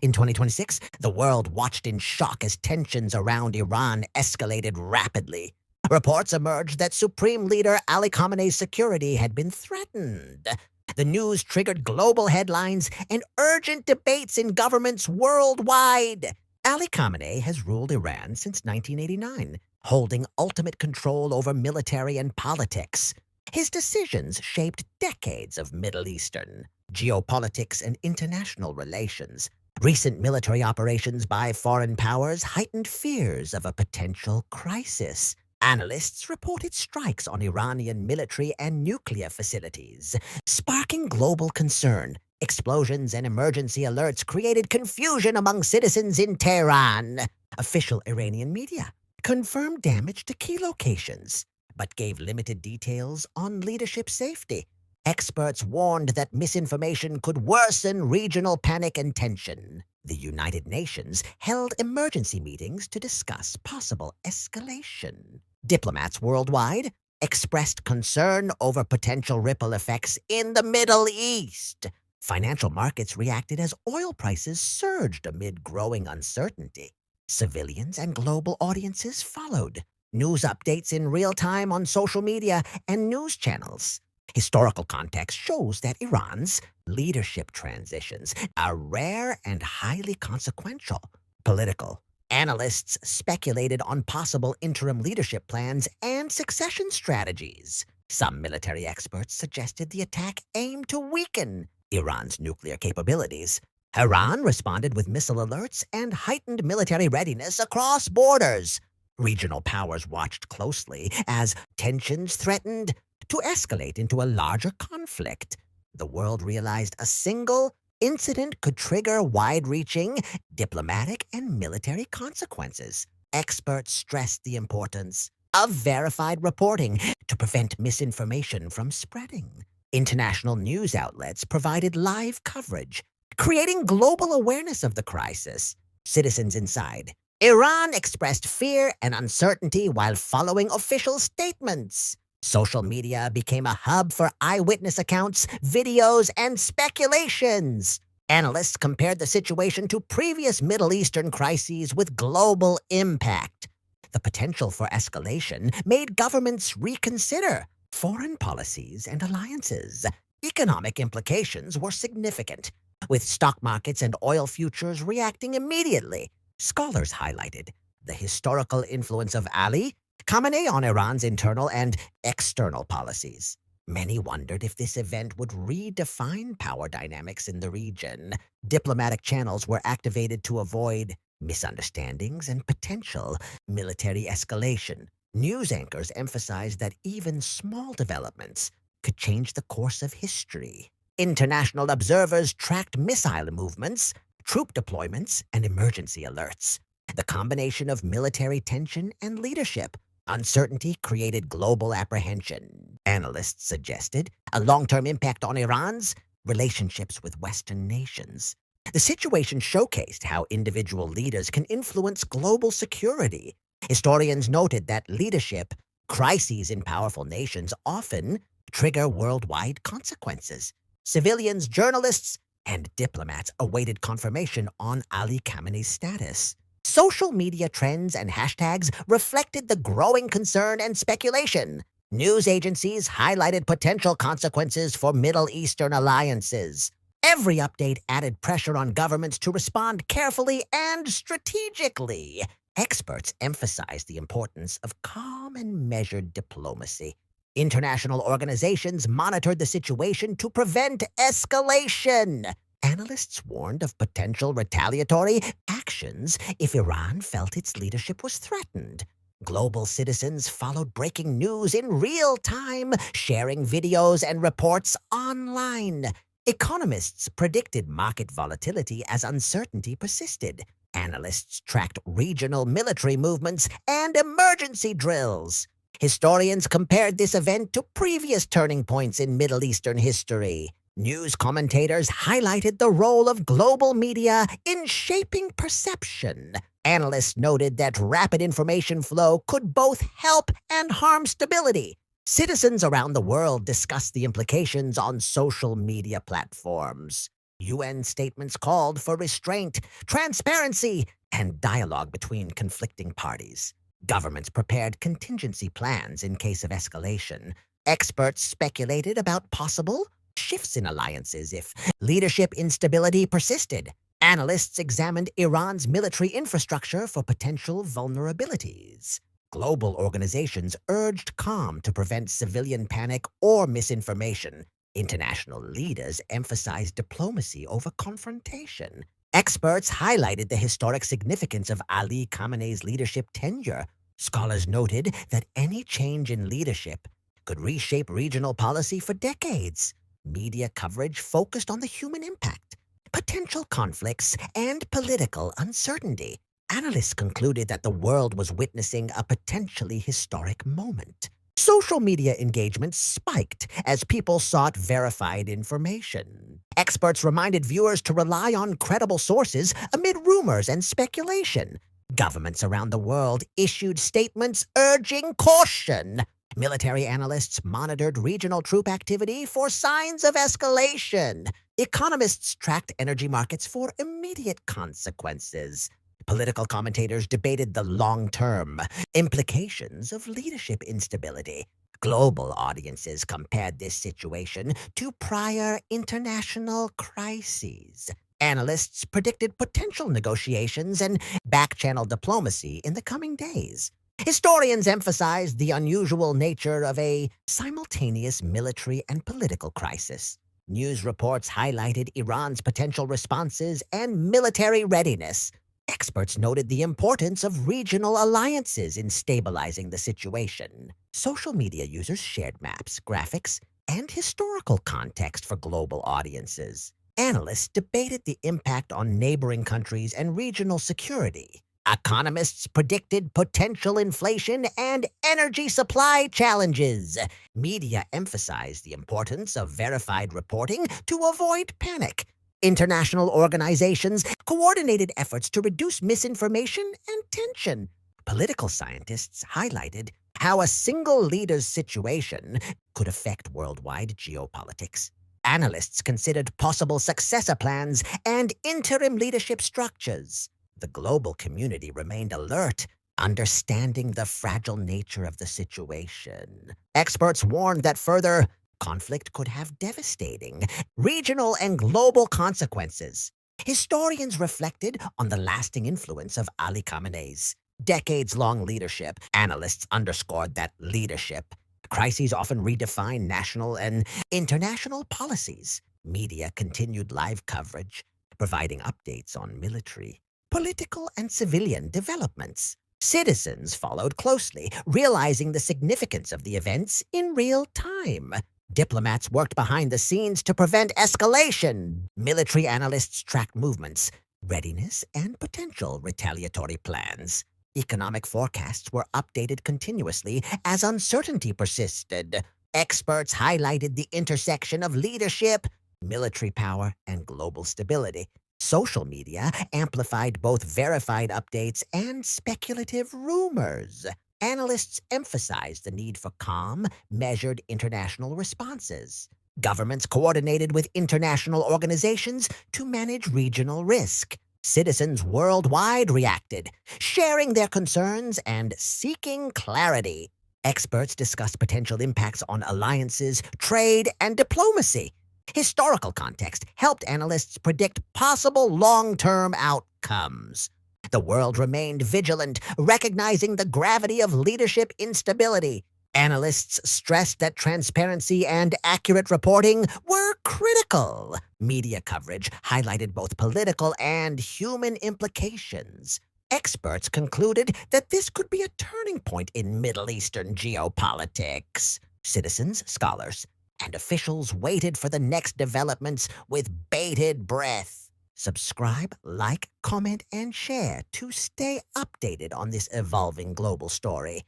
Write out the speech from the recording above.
In 2026, the world watched in shock as tensions around Iran escalated rapidly. Reports emerged that Supreme Leader Ali Khamenei's security had been threatened. The news triggered global headlines and urgent debates in governments worldwide. Ali Khamenei has ruled Iran since 1989, holding ultimate control over military and politics. His decisions shaped decades of Middle Eastern geopolitics and international relations. Recent military operations by foreign powers heightened fears of a potential crisis. Analysts reported strikes on Iranian military and nuclear facilities, sparking global concern. Explosions and emergency alerts created confusion among citizens in Tehran. Official Iranian media confirmed damage to key locations, but gave limited details on leadership safety. Experts warned that misinformation could worsen regional panic and tension. The United Nations held emergency meetings to discuss possible escalation. Diplomats worldwide expressed concern over potential ripple effects in the Middle East. Financial markets reacted as oil prices surged amid growing uncertainty. Civilians and global audiences followed. News updates in real time on social media and news channels. Historical context shows that Iran's leadership transitions are rare and highly consequential. Political analysts speculated on possible interim leadership plans and succession strategies. Some military experts suggested the attack aimed to weaken Iran's nuclear capabilities. Iran responded with missile alerts and heightened military readiness across borders. Regional powers watched closely as tensions threatened to escalate into a larger conflict. The world realized a single incident could trigger wide-reaching diplomatic and military consequences. Experts stressed the importance of verified reporting to prevent misinformation from spreading. International news outlets provided live coverage, creating global awareness of the crisis. Citizens inside Iran expressed fear and uncertainty while following official statements. Social media became a hub for eyewitness accounts, videos, and speculations. Analysts compared the situation to previous Middle Eastern crises with global impact. The potential for escalation made governments reconsider foreign policies and alliances. Economic implications were significant, with stock markets and oil futures reacting immediately. Scholars highlighted the historical influence of Ali Khamenei on Iran's internal and external policies. Many wondered if this event would redefine power dynamics in the region. Diplomatic channels were activated to avoid misunderstandings and potential military escalation. News anchors emphasized that even small developments could change the course of history. International observers tracked missile movements, troop deployments, and emergency alerts. The combination of military tension and leadership uncertainty created global apprehension. Analysts suggested a long-term impact on Iran's relationships with Western nations. The situation showcased how individual leaders can influence global security. Historians noted that leadership crises in powerful nations often trigger worldwide consequences. Civilians, journalists, and diplomats awaited confirmation on Ali Khamenei's status. Social media trends and hashtags reflected the growing concern and speculation. News agencies highlighted potential consequences for Middle Eastern alliances. Every update added pressure on governments to respond carefully and strategically. Experts emphasized the importance of calm and measured diplomacy. International organizations monitored the situation to prevent escalation. Analysts warned of potential retaliatory actions if Iran felt its leadership was threatened. Global citizens followed breaking news in real time, sharing videos and reports online. Economists predicted market volatility as uncertainty persisted. Analysts tracked regional military movements and emergency drills. Historians compared this event to previous turning points in Middle Eastern history. News commentators highlighted the role of global media in shaping perception. Analysts noted that rapid information flow could both help and harm stability. Citizens around the world discussed the implications on social media platforms. UN statements called for restraint, transparency, and dialogue between conflicting parties. Governments prepared contingency plans in case of escalation. Experts speculated about possible shifts in alliances if leadership instability persisted. Analysts examined Iran's military infrastructure for potential vulnerabilities. Global organizations urged calm to prevent civilian panic or misinformation. International leaders emphasized diplomacy over confrontation. Experts highlighted the historic significance of Ali Khamenei's leadership tenure. Scholars noted that any change in leadership could reshape regional policy for decades. Media coverage focused on the human impact, potential conflicts, and political uncertainty. Analysts concluded that the world was witnessing a potentially historic moment. Social media engagement spiked as people sought verified information. Experts reminded viewers to rely on credible sources amid rumors and speculation. Governments around the world issued statements urging caution. Military analysts monitored regional troop activity for signs of escalation. Economists tracked energy markets for immediate consequences. Political commentators debated the long-term implications of leadership instability. Global audiences compared this situation to prior international crises. Analysts predicted potential negotiations and back-channel diplomacy in the coming days. Historians emphasized the unusual nature of a simultaneous military and political crisis. News reports highlighted Iran's potential responses and military readiness. Experts noted the importance of regional alliances in stabilizing the situation. Social media users shared maps, graphics, and historical context for global audiences. Analysts debated the impact on neighboring countries and regional security. Economists predicted potential inflation and energy supply challenges. Media emphasized the importance of verified reporting to avoid panic. International organizations coordinated efforts to reduce misinformation and tension. Political scientists highlighted how a single leader's situation could affect worldwide geopolitics. Analysts considered possible successor plans and interim leadership structures. The global community remained alert, understanding the fragile nature of the situation. Experts warned that further conflict could have devastating regional and global consequences. Historians reflected on the lasting influence of Ali Khamenei's decades-long leadership. Analysts underscored that leadership crises often redefine national and international policies. Media continued live coverage, providing updates on military, political, and civilian developments. Citizens followed closely, realizing the significance of the events in real time. Diplomats worked behind the scenes to prevent escalation. Military analysts tracked movements, readiness, and potential retaliatory plans. Economic forecasts were updated continuously as uncertainty persisted. Experts highlighted the intersection of leadership, military power, and global stability. Social media amplified both verified updates and speculative rumors. Analysts emphasized the need for calm, measured international responses. Governments coordinated with international organizations to manage regional risk. Citizens worldwide reacted, sharing their concerns and seeking clarity. Experts discussed potential impacts on alliances, trade, and diplomacy. Historical context helped analysts predict possible long-term outcomes. The world remained vigilant, recognizing the gravity of leadership instability. Analysts stressed that transparency and accurate reporting were critical. Media coverage highlighted both political and human implications. Experts concluded that this could be a turning point in Middle Eastern geopolitics. Citizens, scholars, and officials waited for the next developments with bated breath. Subscribe, like, comment, and share to stay updated on this evolving global story.